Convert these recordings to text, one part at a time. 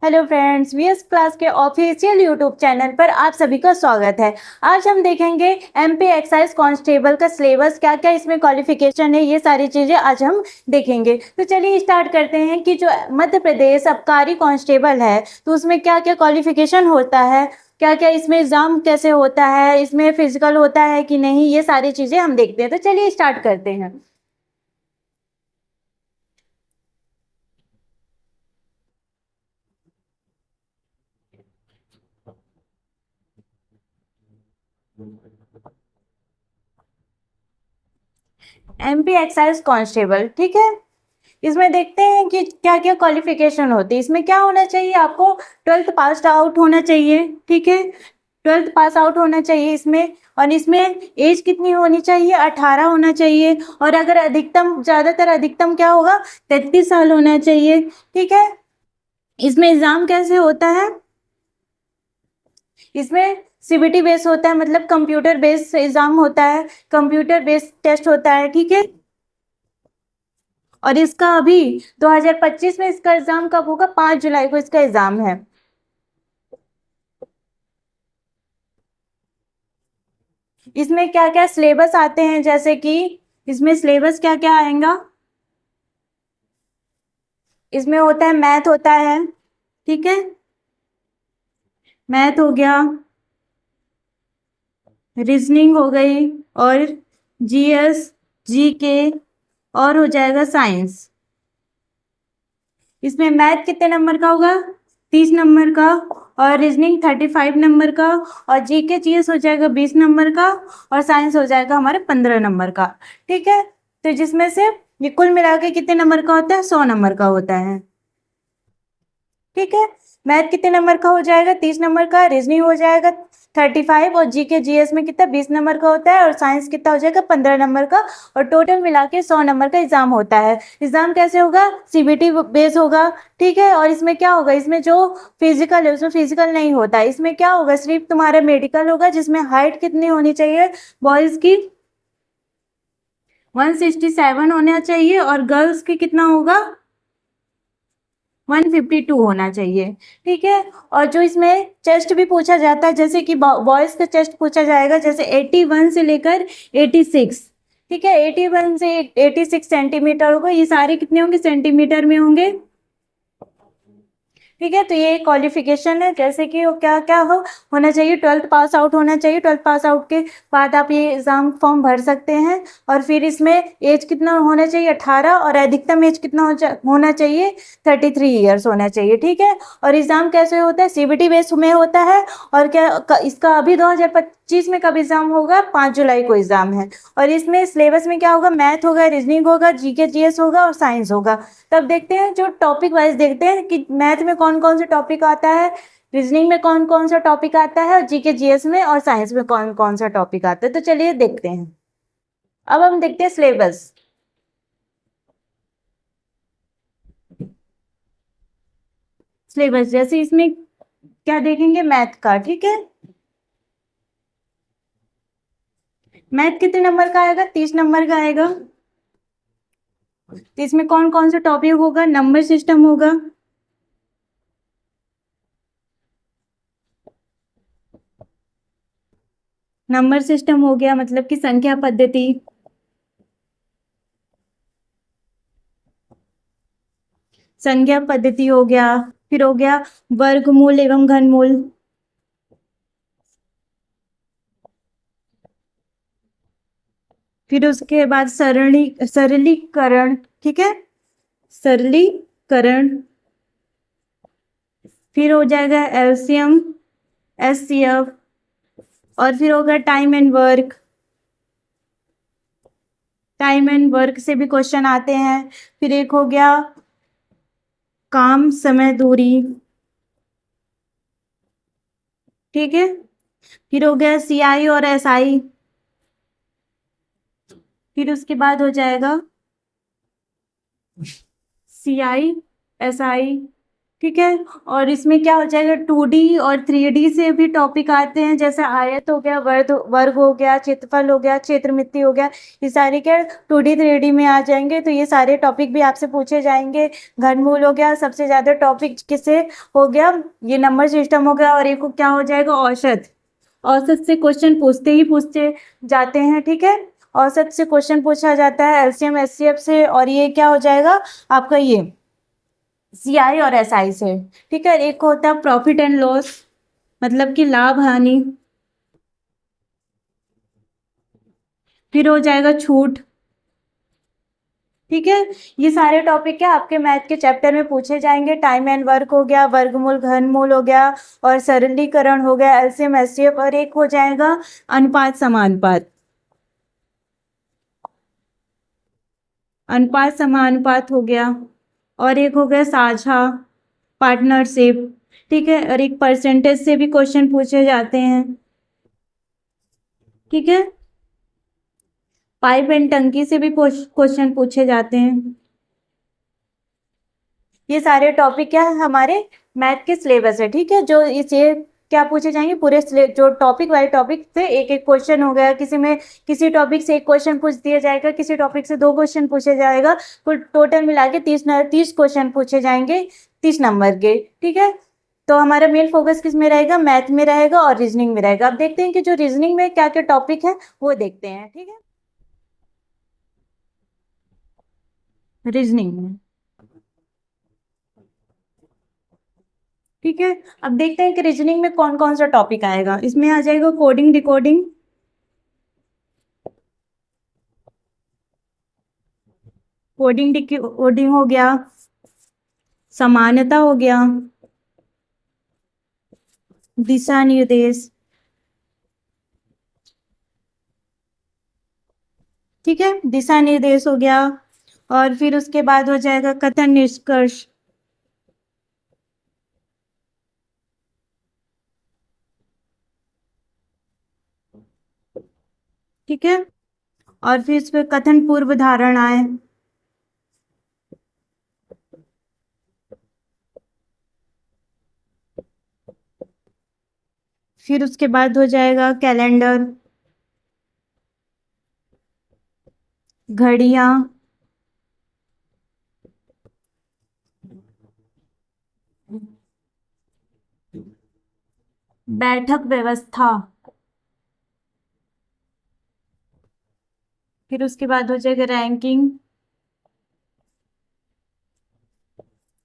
Hello friends, VS class के official YouTube channel पर आप सभी का स्वागत है। आज हम देखेंगे एमपी एक्साइज कांस्टेबल का सिलेबस, क्या क्या इसमें क्वालिफिकेशन है, ये सारी चीज़ें आज हम देखेंगे। तो चलिए स्टार्ट करते हैं कि जो मध्य प्रदेश आबकारी कांस्टेबल है तो उसमें क्या क्या क्वालिफिकेशन होता है, क्या क्या इसमें एग्ज़ाम कैसे होता है, इसमें फिजिकल होता है कि नहीं, ये सारी चीज़ें हम देखते हैं। तो चलिए स्टार्ट करते हैं। एमपी एक्साइज कांस्टेबल, ठीक है। इसमें देखते हैं कि क्या क्या क्वालिफिकेशन होती है। इसमें क्या होना चाहिए, आपको 12th पास आउट होना चाहिए, ठीक है। 12th पास आउट होना चाहिए इसमें। और इसमें एज कितनी होनी चाहिए, 18 होना चाहिए। और अगर अधिकतम, ज़्यादातर अधिकतम क्या होगा, 33 साल होना चाहिए, ठीक है। इसमें एग्ज़ाम कैसे होता है, इसमें सीबीटी बेस होता है, मतलब कंप्यूटर बेस्ड एग्ज़ाम होता है, कंप्यूटर बेस्ड टेस्ट होता है, ठीक है। और इसका अभी 2025 में इसका एग्जाम कब होगा, 5 जुलाई को इसका एग्जाम है। इसमें क्या क्या सिलेबस आते हैं, जैसे कि इसमें सिलेबस क्या क्या आएगा, इसमें होता है मैथ होता है, ठीक है। मैथ हो गया, रीजनिंग हो गई, और जीएस, जीके, और हो जाएगा साइंस। इसमें मैथ कितने नंबर का होगा, 30 नंबर का, और रीजनिंग 35 नंबर का, और जीके जीएस हो जाएगा 20 नंबर का, और साइंस हो जाएगा हमारे 15 नंबर का, ठीक है। तो जिसमें से ये कुल मिला के कितने नंबर का होता है, 100 नंबर का होता है, ठीक है। मैथ कितने नंबर का हो जाएगा, 30 नंबर का, रीजनिंग हो जाएगा 35, और जीके जीएस में कितना 20 नंबर का होता है, और साइंस कितना हो जाएगा 15 नंबर का। और टोटल मिला के 100 नंबर का एग्जाम होता है। एग्जाम कैसे होगा, सीबीटी बेस होगा, ठीक है। और इसमें क्या होगा, इसमें जो फिजिकल है उसमें फिजिकल नहीं होता है। इसमें क्या होगा, सिर्फ तुम्हारा मेडिकल होगा, जिसमें हाइट कितनी होनी चाहिए, बॉयज की 167 होना चाहिए, और गर्ल्स की कितना होगा, 152 होना चाहिए, ठीक है। और जो इसमें चेस्ट भी पूछा जाता है, जैसे कि बॉयज का चेस्ट पूछा जाएगा, जैसे 81 से लेकर 86, ठीक है। 81 से 86 सेंटीमीटर होगा। ये सारे कितने होंगे, सेंटीमीटर में होंगे, ठीक है। तो ये क्वालिफिकेशन है, जैसे कि वो क्या क्या होना चाहिए, 12th पास आउट होना चाहिए। 12th पास आउट के बाद आप ये एग्जाम फॉर्म भर सकते हैं। और फिर इसमें एज कितना होना चाहिए, 18, और अधिकतम एज कितना होना चाहिए, 33 ईयर्स होना चाहिए, ठीक है। और एग्जाम कैसे होता है, सीबीटी बेस में होता है। और क्या इसका अभी 2025 में कब एग्जाम होगा, 5 जुलाई को एग्जाम है। और इसमें सिलेबस में क्या होगा, मैथ होगा, रीजनिंग होगा, जीके जीएस होगा, और साइंस होगा। तब देखते हैं, जो टॉपिक वाइज देखते हैं कि मैथ में कौन कौन से टॉपिक आता है, रीजनिंग में कौन कौन सा टॉपिक आता है, और जीके जीएस में और साइंस में कौन कौन सा टॉपिक आता है। तो चलिए देखते हैं। अब हम देखते हैं सिलेबस। सिलेबस जैसे इसमें क्या देखेंगे, मैथ का, ठीक है। मैथ कितने नंबर का आएगा, 30 नंबर का आएगा। तो इसमें कौन कौन सा टॉपिक होगा, नंबर सिस्टम होगा, नंबर सिस्टम हो गया मतलब कि संख्या पद्धति, संख्या पद्धति हो गया। फिर हो गया वर्गमूल एवं घनमूल, फिर उसके बाद सरलीकरण, ठीक है, सरलीकरण। फिर हो जाएगा एलसीएम, एचसीएफ, और फिर होगा time and work. Time and work से भी क्वेश्चन आते हैं। फिर एक हो गया काम समय दूरी, ठीक है। फिर हो गया सीआई और एसआई। फिर उसके बाद हो जाएगा सीआई, एसआई, ठीक है। और इसमें क्या हो जाएगा, 2D और 3D से भी टॉपिक आते हैं, जैसे आयत हो गया, वर्ग वर्ग हो गया, क्षेत्रफल हो गया, क्षेत्रमिति हो गया, ये सारे क्या 2D 3D में आ जाएंगे। तो ये सारे टॉपिक भी आपसे पूछे जाएंगे। घनमूल हो गया, सबसे ज्यादा टॉपिक किसे हो गया, ये नंबर सिस्टम हो गया। और एक को क्या हो जाएगा, औसत। औसत से क्वेश्चन पूछते ही पूछते जाते हैं। ठीक है, औसत से क्वेश्चन पूछा जाता है, एलसीएम एचसीएफ से। और ये क्या हो जाएगा आपका, ये सीआई और एसआई से। ठीक है, एक होता है प्रॉफिट एंड लॉस, मतलब कि लाभ हानि। फिर हो जाएगा छूट। ठीक है, ये सारे टॉपिक क्या आपके मैथ के चैप्टर में पूछे जाएंगे। टाइम एंड वर्क हो गया, वर्गमूल घनमूल हो गया, और सरलीकरण हो गया, एलसीएम एचसीएफ। और एक हो जाएगा अनुपात समानुपात। अनुपात समानुपात हो गया। और एक हो गया साझा, पार्टनरशिप। ठीक है, और एक परसेंटेज से भी क्वेश्चन पूछे जाते हैं। ठीक है, पाइप एंड टंकी से भी क्वेश्चन पूछे जाते हैं। ये सारे टॉपिक क्या है हमारे मैथ के सिलेबस है। ठीक है, जो इसे क्या पूछे जाएंगे, पूरे जो टॉपिक वाले टॉपिक से एक एक क्वेश्चन हो गया, किसी में किसी टॉपिक से एक क्वेश्चन पूछ दिया जाएगा, किसी टॉपिक से 2 क्वेश्चन पूछे जाएगा। कुल टोटल मिला के 30 क्वेश्चन पूछे जाएंगे, 30 नंबर के। ठीक है, तो हमारा मेन फोकस किस में रहेगा, मैथ में रहेगा और रीजनिंग में रहेगा। अब देखते हैं कि जो रीजनिंग में क्या क्या टॉपिक है वो देखते हैं। ठीक है, रीजनिंग में। ठीक है, अब देखते हैं कि रीजनिंग में कौन कौन सा टॉपिक आएगा। इसमें आ जाएगा कोडिंग डिकोडिंग, कोडिंग डिकोडिंग हो गया, समानता हो गया, दिशा निर्देश। ठीक है, दिशा निर्देश हो गया। और फिर उसके बाद हो जाएगा कथन निष्कर्ष। ठीक है, और फिर इस पे कथन पूर्व धारणाएं। फिर उसके बाद हो जाएगा कैलेंडर, घड़ियां, बैठक व्यवस्था। फिर उसके बाद हो जाएगा रैंकिंग।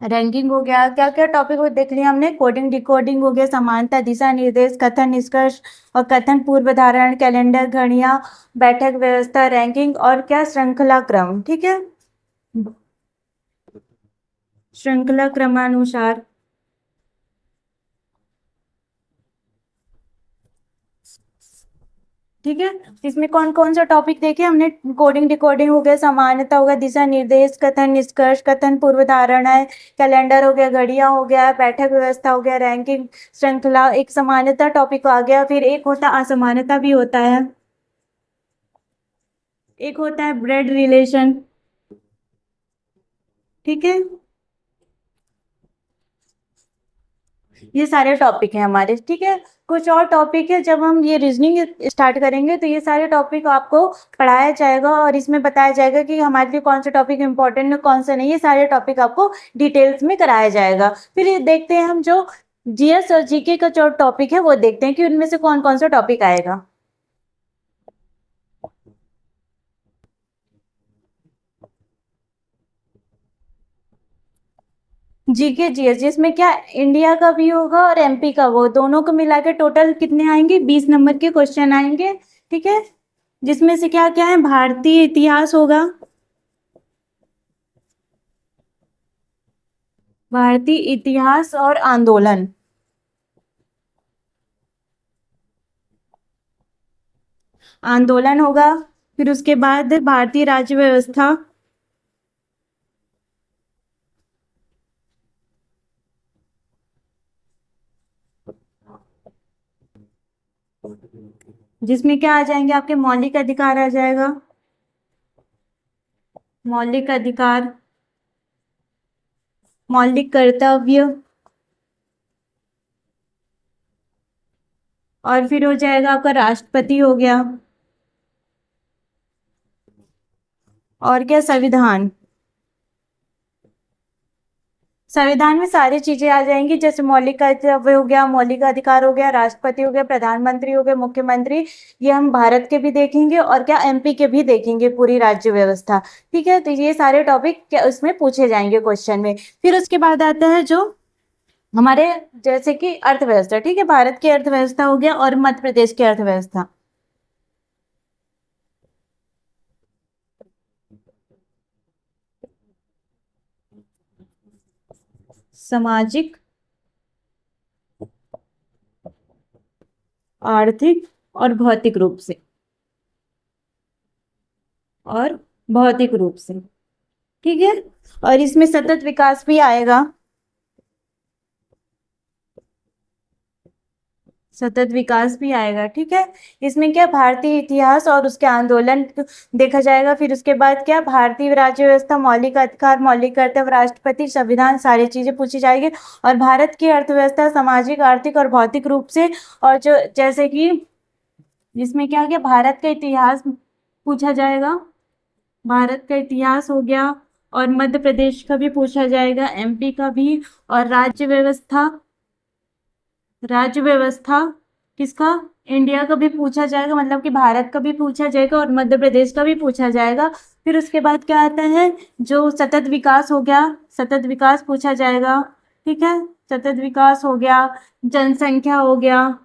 रैंकिंग हो गया, क्या क्या टॉपिक वो देख लिया हमने, कोडिंग डिकोडिंग हो गया, समानता, दिशा निर्देश, कथन निष्कर्ष और कथन पूर्व धारण, कैलेंडर, घड़ियां, बैठक व्यवस्था, रैंकिंग और क्या श्रृंखला क्रम। ठीक है, श्रृंखला क्रमानुसार। ठीक है, इसमें कौन कौन सा टॉपिक देखे हमने, कोडिंग डिकोडिंग हो गया, समानता हो गया, दिशा निर्देश, कथन निष्कर्ष, कथन पूर्व धारणा है, कैलेंडर हो गया, घड़ियां हो गया, बैठक व्यवस्था हो गया, रैंकिंग, श्रृंखला। एक समानता टॉपिक आ गया। फिर एक होता असमानता भी होता है, एक होता है ब्लड रिलेशन। ठीक है, ये सारे टॉपिक हैं हमारे। ठीक है, कुछ और टॉपिक है, जब हम ये रीजनिंग स्टार्ट करेंगे तो ये सारे टॉपिक आपको पढ़ाया जाएगा और इसमें बताया जाएगा कि हमारे लिए कौन सा टॉपिक इंपॉर्टेंट है, कौन सा नहीं। ये सारे टॉपिक आपको डिटेल्स में कराया जाएगा। फिर ये देखते हैं हम जो जीएस और जीके का जो टॉपिक है वो देखते हैं कि उनमें से कौन कौन सा टॉपिक आएगा। जीके जीएस, जिसमें क्या इंडिया का भी होगा और एमपी का, वो दोनों को मिला के टोटल कितने आएंगे, 20 नंबर के क्वेश्चन आएंगे। ठीक है, जिसमें से क्या क्या है, भारतीय इतिहास होगा, भारतीय इतिहास और आंदोलन, आंदोलन होगा। फिर उसके बाद भारतीय राज्य व्यवस्था, जिसमें क्या आ जाएंगे आपके मौलिक अधिकार आ जाएगा, मौलिक अधिकार। मौलिक कर्तव्य, और फिर हो जाएगा आपका राष्ट्रपति हो गया, और क्या संविधान। संविधान में सारी चीजें आ जाएंगी, जैसे मौलिक कर्तव्य हो गया, मौलिक अधिकार हो गया, राष्ट्रपति हो गया, प्रधानमंत्री हो गया, मुख्यमंत्री। ये हम भारत के भी देखेंगे और क्या एमपी के भी देखेंगे, पूरी राज्य व्यवस्था। ठीक है, तो ये सारे टॉपिक क्या उसमें पूछे जाएंगे क्वेश्चन में। फिर उसके बाद आता है जो हमारे जैसे कि अर्थव्यवस्था। ठीक है, भारत की अर्थव्यवस्था हो गया और मध्य प्रदेश की अर्थव्यवस्था। सामाजिक, आर्थिक और भौतिक रूप से, और भौतिक रूप से। ठीक है, और इसमें सतत विकास भी आएगा, सतत विकास भी आएगा। ठीक है, इसमें क्या भारतीय इतिहास और उसके आंदोलन देखा जाएगा। फिर उसके बाद क्या भारतीय राज्य व्यवस्था, मौलिक अधिकार, मौलिक कर्तव्य, राष्ट्रपति, संविधान, सारी चीजें पूछी जाएगी। और भारत की अर्थव्यवस्था सामाजिक, आर्थिक और भौतिक रूप से। और जो जैसे कि जिसमें क्या हो गया, भारत का इतिहास पूछा जाएगा, भारत का इतिहास हो गया, और मध्य प्रदेश का भी पूछा जाएगा, एमपी का भी। और राज्य व्यवस्था, राज्य व्यवस्था किसका, इंडिया का भी पूछा जाएगा, मतलब कि भारत का भी पूछा जाएगा और मध्य प्रदेश का भी पूछा जाएगा। फिर उसके बाद क्या आता है, जो सतत विकास हो गया, सतत विकास पूछा जाएगा। ठीक है, सतत विकास हो गया, जनसंख्या हो गया,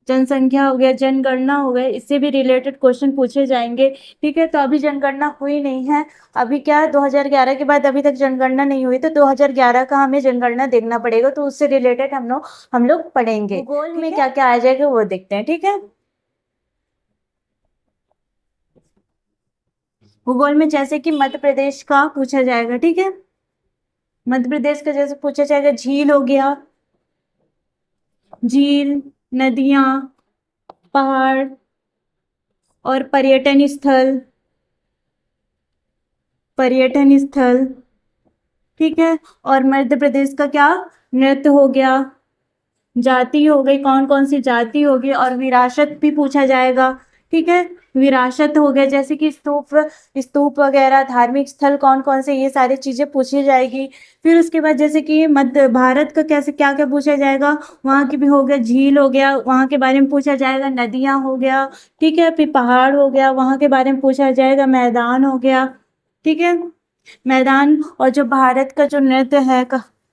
जनसंख्या हो गया, जनगणना हो गया, इससे भी रिलेटेड क्वेश्चन पूछे जाएंगे। ठीक है, तो अभी जनगणना हुई नहीं है, अभी क्या है 2011 के बाद अभी तक जनगणना नहीं हुई, तो 2011 का हमें जनगणना देखना पड़ेगा, तो उससे रिलेटेड हम लोग पढ़ेंगे। भूगोल में क्या क्या आ जाएगा वो देखते हैं। ठीक है, भूगोल में जैसे कि मध्य प्रदेश का पूछा जाएगा। ठीक है, मध्य प्रदेश का जैसे पूछा जाएगा, झील हो गया, झील, नदियां, पहाड़ और पर्यटन स्थल, पर्यटन स्थल। ठीक है, और मध्य प्रदेश का क्या, नृत्य हो गया, जाति हो गई, कौन कौन सी जाति होगी, और विरासत भी पूछा जाएगा। ठीक है, विरासत हो गया, जैसे कि स्तूप, स्तूप वगैरह, धार्मिक स्थल कौन कौन से, ये सारी चीजें पूछी जाएगी। फिर उसके बाद जैसे कि मध्य भारत का कैसे क्या क्या पूछा जाएगा, वहाँ की भी हो गया, झील हो गया, वहाँ के बारे में पूछा जाएगा, नदियाँ हो गया। ठीक है, फिर पहाड़ हो गया, वहाँ के बारे में पूछा जाएगा, मैदान हो गया। ठीक है, मैदान, और जो भारत का जो नृत्य है,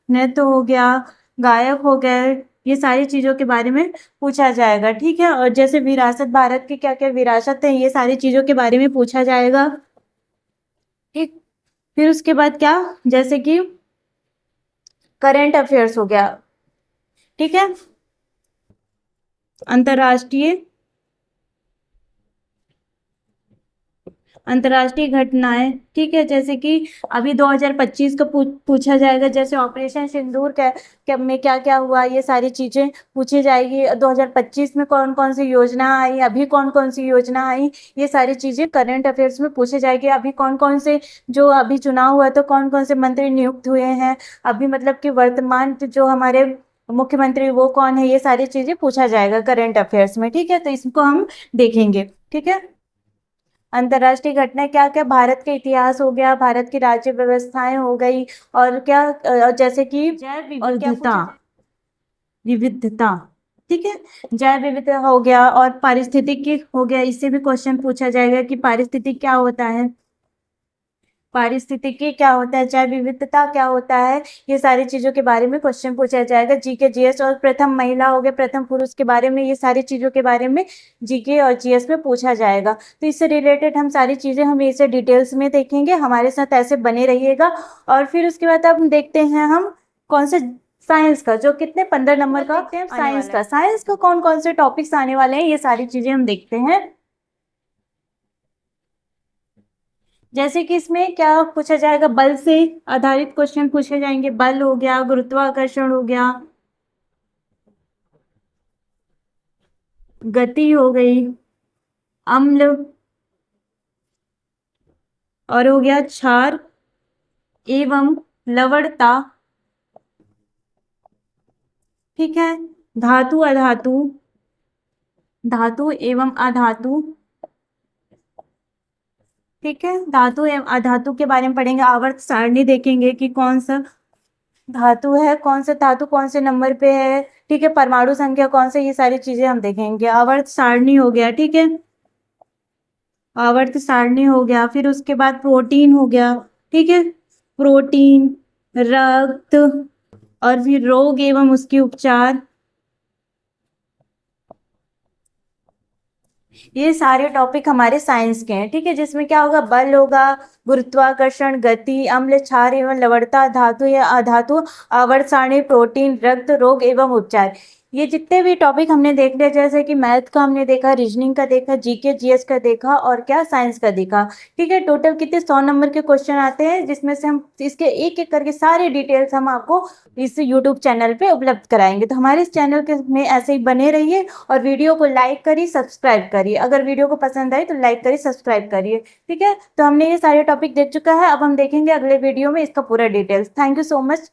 नृत्य हो गया, गायक हो गए, ये सारी चीजों के बारे में पूछा जाएगा। ठीक है, और जैसे विरासत, भारत की क्या क्या विरासत है, ये सारी चीजों के बारे में पूछा जाएगा। ठीक, फिर उसके बाद क्या, जैसे कि करंट अफेयर्स हो गया। ठीक है, अंतर्राष्ट्रीय, अंतर्राष्ट्रीय घटनाएं। ठीक है, जैसे कि अभी 2025 का पूछा जाएगा, जैसे ऑपरेशन सिंदूर में क्या क्या हुआ, ये सारी चीजें पूछी जाएगी। 2025 में कौन कौन सी योजना आई, अभी कौन कौन सी योजना आई, ये सारी चीजें करंट अफेयर्स में पूछी जाएगी। अभी कौन कौन से, जो अभी चुनाव हुआ तो कौन कौन से मंत्री नियुक्त हुए हैं, अभी मतलब कि वर्तमान जो हमारे मुख्यमंत्री वो कौन है, ये सारी चीजें पूछा जाएगा करंट अफेयर्स में। ठीक है, तो इसको हम देखेंगे। ठीक है, अंतर्राष्ट्रीय घटना क्या क्या, भारत के इतिहास हो गया, भारत की राज्य व्यवस्थाएं हो गई, और क्या जैसे कि जैव विविधता, विविधता। ठीक है, जैव विविधता हो गया, और पारिस्थितिकी हो गया, इससे भी क्वेश्चन पूछा जाएगा कि पारिस्थितिक क्या होता है, पारिस्थितिकी क्या होता है, जैव विविधता क्या होता है, ये सारी चीजों के बारे में क्वेश्चन पूछा जाएगा। जीके जीएस, और प्रथम महिला हो गए, प्रथम पुरुष के बारे में, ये सारी चीजों के बारे में जीके और जीएस में पूछा जाएगा। तो इससे रिलेटेड हम सारी चीजें हम इसे डिटेल्स में देखेंगे, हमारे साथ ऐसे बने रहिएगा। और फिर उसके बाद अब देखते हैं हम कौन से, साइंस का जो कितने 15 नंबर का, साइंस का कौन कौन से टॉपिक्स आने वाले हैं, ये सारी चीजें हम देखते हैं। जैसे कि इसमें क्या पूछा जाएगा, बल से आधारित क्वेश्चन पूछे जाएंगे, बल हो गया, गुरुत्वाकर्षण हो गया, गति हो गई, अम्ल, और हो गया क्षार, एवं लवणता, ठीक है। धातु अधातु, धातु एवं अधातु, ठीक है। धातु एवं अधातु के बारे में पढ़ेंगे, आवर्त सारणी देखेंगे कि कौन सा धातु है, कौन सा धातु कौन से नंबर पे है, ठीक है। परमाणु संख्या कौन से, ये सारी चीजें हम देखेंगे। आवर्त सारणी हो गया, ठीक है, आवर्त सारणी हो गया। फिर उसके बाद प्रोटीन हो गया, ठीक है, प्रोटीन, रक्त, और फिर रोग एवं उसके उपचार, ये सारे टॉपिक हमारे साइंस के हैं, ठीक है। जिसमें क्या होगा, बल होगा, गुरुत्वाकर्षण, गति, अम्ल, क्षार एवं लवणता, धातु या अधातु, आवर्त सारणी, प्रोटीन, रक्त, रोग एवं उपचार, ये जितने भी टॉपिक हमने देख लिया, जैसे कि मैथ का हमने देखा, रीजनिंग का देखा, जीके जीएस का देखा, और क्या साइंस का देखा, ठीक है। टोटल कितने 100 नंबर के क्वेश्चन आते हैं, जिसमें से हम इसके एक एक करके सारी डिटेल्स हम आपको इस यूट्यूब चैनल पे उपलब्ध कराएंगे। तो हमारे इस चैनल के में ऐसे ही बने रहिए, और वीडियो को लाइक करिए, सब्सक्राइब करिए। अगर वीडियो को पसंद आई तो लाइक करिए, सब्सक्राइब करिए, ठीक है। तो हमने ये सारे टॉपिक देख चुका है, अब हम देखेंगे अगले वीडियो में इसका पूरा details. Thank you so much.